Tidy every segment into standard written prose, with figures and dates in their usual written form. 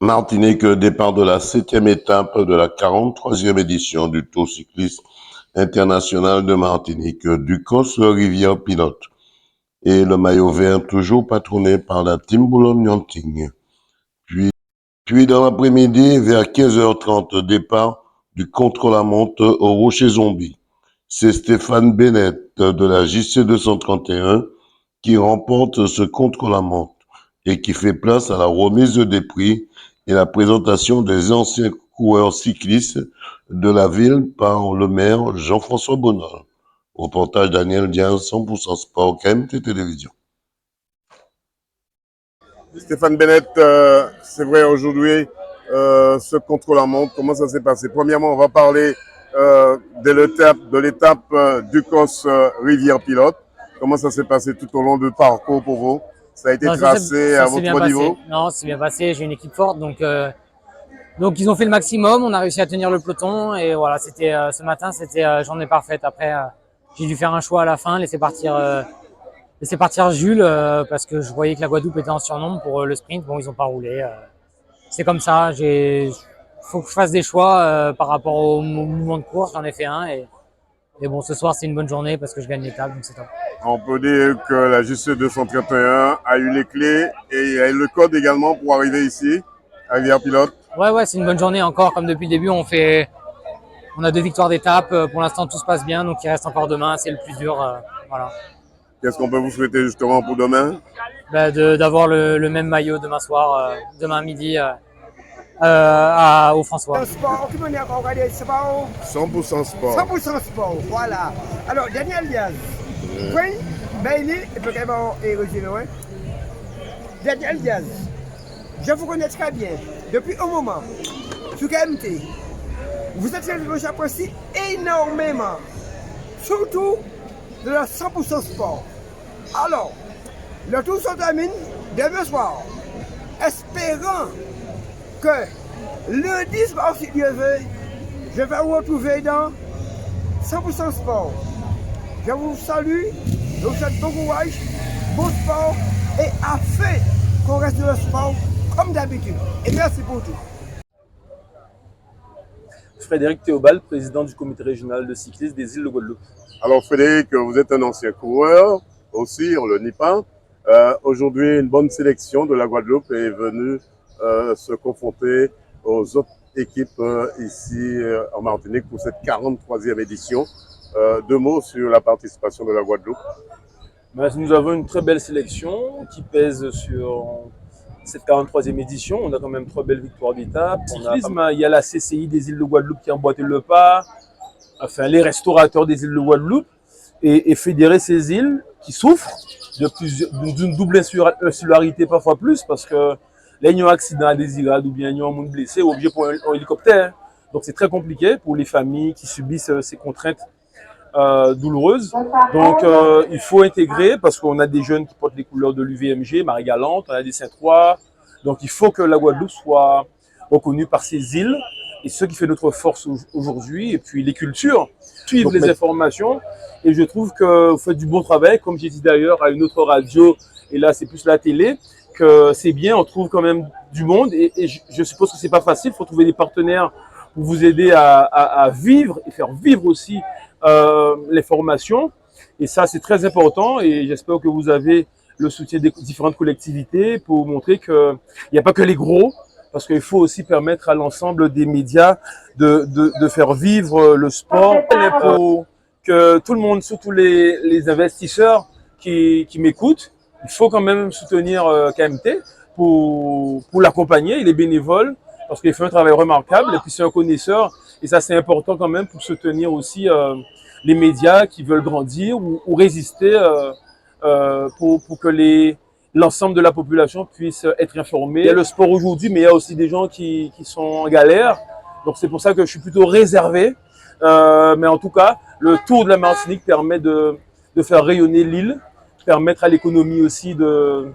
Martinique, départ de la 7e étape de la 43e édition du Tour cycliste international de Martinique du COS Rivière Pilote. Et le maillot vert toujours patronné par la Team Boulogne-Yachting. Puis dans l'après-midi, vers 15h30, départ du contre-la-montre au Rocher Zombie. C'est Stéphane Bennett de la JC 231 qui remporte ce contre-la-montre et qui fait place à la remise des prix et la présentation des anciens coureurs cyclistes de la ville par le maire Jean-François Bonnol. Reportage Daniel Diaz, 100% Sport, KMT Télévision. Stéphane Bennett, c'est vrai aujourd'hui, ce contre-la-montre, comment ça s'est passé? Premièrement, on va parler de l'étape du COS Rivière Pilote. Comment ça s'est passé tout au long du parcours pour vous? Ça a été tracé à votre niveau? Non, c'est bien passé. J'ai une équipe forte, donc ils ont fait le maximum. On a réussi à tenir le peloton et voilà, c'était ce matin, c'était journée parfaite. Après, j'ai dû faire un choix à la fin, laisser partir Jules parce que je voyais que la Guadeloupe était en surnombre pour le sprint. Bon, ils n'ont pas roulé. C'est comme ça. Faut que je fasse des choix par rapport au mouvement de course. J'en ai fait un et bon, ce soir c'est une bonne journée parce que je gagne l'étape, donc c'est top. On peut dire que la JC 231 a eu les clés et a eu le code également pour arriver ici à Rivière Pilote. Ouais, c'est une bonne journée encore. Comme depuis le début, on a 2 victoires d'étape. Pour l'instant, tout se passe bien, donc il reste encore demain. C'est le plus dur. Voilà. Qu'est-ce qu'on peut vous souhaiter justement pour demain? D'avoir le même maillot demain soir, demain midi au François. Sport, qui m'a regardé sport. 100% sport. 100% sport, voilà. Alors, Daniel Diaz, Queen, Bailey et peut-être Roger. Daniel Diaz, je vous connais très bien depuis un moment sur KMT. Vous êtes quelqu'un que j'apprécie énormément, surtout de la 100% sport. Alors, le tour se termine demain soir, espérant que le 10 mars, si Dieu veut, je vais vous retrouver dans 100% sport. Je vous salue, je vous souhaite bon courage, bon sport et afin qu'on reste dans le sport comme d'habitude. Et merci pour tout. Frédéric Théobald, président du comité régional de cyclisme des îles de Guadeloupe. Alors Frédéric, vous êtes un ancien coureur aussi, on ne le nie pas. Aujourd'hui, une bonne sélection de la Guadeloupe est venue se confronter aux autres équipes ici en Martinique pour cette 43e édition. 2 mots sur la participation de la Guadeloupe. Nous avons une très belle sélection qui pèse sur cette 43e édition. On a quand même 3 belles victoires d'étape. Il y a la CCI des îles de Guadeloupe qui a emboîté le pas, enfin les restaurateurs des îles de Guadeloupe et fédérer ces îles qui souffrent d'une double insularité parfois plus parce que là, il y a un accident indésirable ou bien il y a un monde blessé ou obligé pour un hélicoptère. Donc c'est très compliqué pour les familles qui subissent ces contraintes douloureuses. Donc il faut intégrer parce qu'on a des jeunes qui portent les couleurs de l'UVMG, Marie-Galante, on a des Saint-Trois. Donc il faut que la Guadeloupe soit reconnue par ces îles et ce qui fait notre force aujourd'hui et puis les cultures suivent les informations et je trouve que vous faites du bon travail comme j'ai dit d'ailleurs à une autre radio et là c'est plus la télé que c'est bien, on trouve quand même du monde et je suppose que c'est pas facile, il faut trouver des partenaires pour vous aider à vivre et faire vivre aussi les formations et ça c'est très important et j'espère que vous avez le soutien des différentes collectivités pour montrer qu'il n'y a pas que les gros parce qu'il faut aussi permettre à l'ensemble des médias de faire vivre le sport pour que tout le monde, surtout les investisseurs qui m'écoutent, il faut quand même soutenir KMT pour l'accompagner, il est bénévole parce qu'il fait un travail remarquable et puis c'est un connaisseur et ça c'est important quand même pour soutenir aussi les médias qui veulent grandir ou résister pour que l'ensemble de la population puisse être informée. Il y a le sport aujourd'hui mais il y a aussi des gens qui sont en galère donc c'est pour ça que je suis plutôt réservé mais en tout cas le Tour de la Martinique permet de faire rayonner l'île, permettre à l'économie aussi de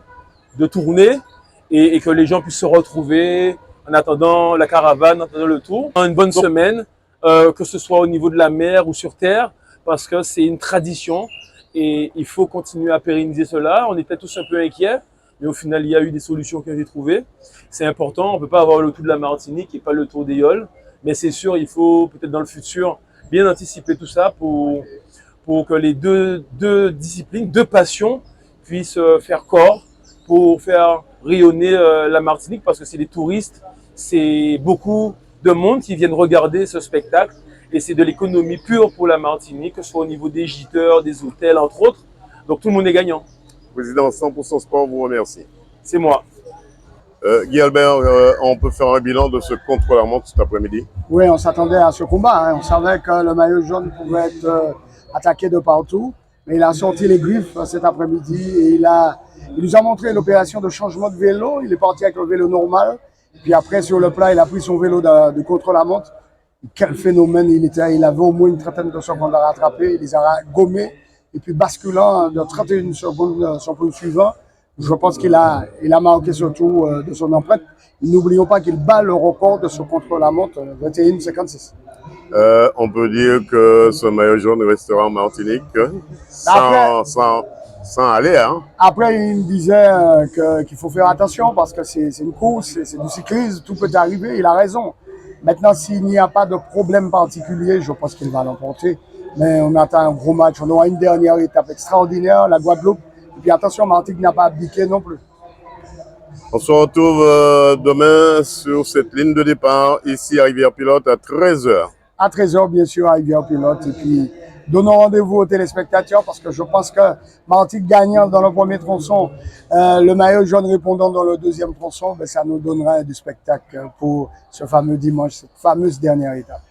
tourner et que les gens puissent se retrouver en attendant la caravane, en attendant le tour. Une bonne semaine, que ce soit au niveau de la mer ou sur terre, parce que c'est une tradition et il faut continuer à pérenniser cela. On était tous un peu inquiets, mais au final, il y a eu des solutions qui ont été trouvées. C'est important, on ne peut pas avoir le tour de la Martinique et pas le tour d'Aeole, mais c'est sûr, il faut peut-être dans le futur bien anticiper tout ça pour que les deux disciplines, deux passions puissent faire corps pour faire rayonner la Martinique, parce que c'est des touristes, c'est beaucoup de monde qui viennent regarder ce spectacle et c'est de l'économie pure pour la Martinique, que ce soit au niveau des gîteurs, des hôtels, entre autres. Donc tout le monde est gagnant. Président 100% Sport vous remercie. C'est moi. Guy Albert, on peut faire un bilan de ce contre-la-montre cet après-midi? Oui, on s'attendait à ce combat. Hein. On savait que le maillot jaune pouvait être attaqué de partout. Mais il a sorti les griffes cet après-midi et il nous a montré l'opération de changement de vélo. Il est parti avec le vélo normal. Puis après, sur le plat, il a pris son vélo de contre-la-montre. Quel phénomène il était. Il avait au moins une trentaine de secondes à rattraper. Il les a gommés. Et puis basculant de 31 secondes son point suivant, je pense qu'il a marqué surtout de son empreinte. N'oublions pas qu'il bat le record de ce contre-la-montre, 21,56. On peut dire que ce maillot jaune restera en Martinique sans aller. Hein. Après, il me disait qu'il faut faire attention parce que c'est une course, c'est du cyclisme, tout peut arriver, il a raison. Maintenant, s'il n'y a pas de problème particulier, je pense qu'il va l'emporter. Mais on attend un gros match, on aura une dernière étape extraordinaire, la Guadeloupe. Et puis attention, Martinique n'a pas abdiqué non plus. On se retrouve demain sur cette ligne de départ, ici à Rivière-Pilote, à 13h. À 13h, bien sûr, à Rivière-Pilote. Et puis, donnons rendez-vous aux téléspectateurs parce que je pense que Martinique gagnant dans le premier tronçon, le maillot jaune répondant dans le deuxième tronçon, ben, ça nous donnera du spectacle pour ce fameux dimanche, cette fameuse dernière étape.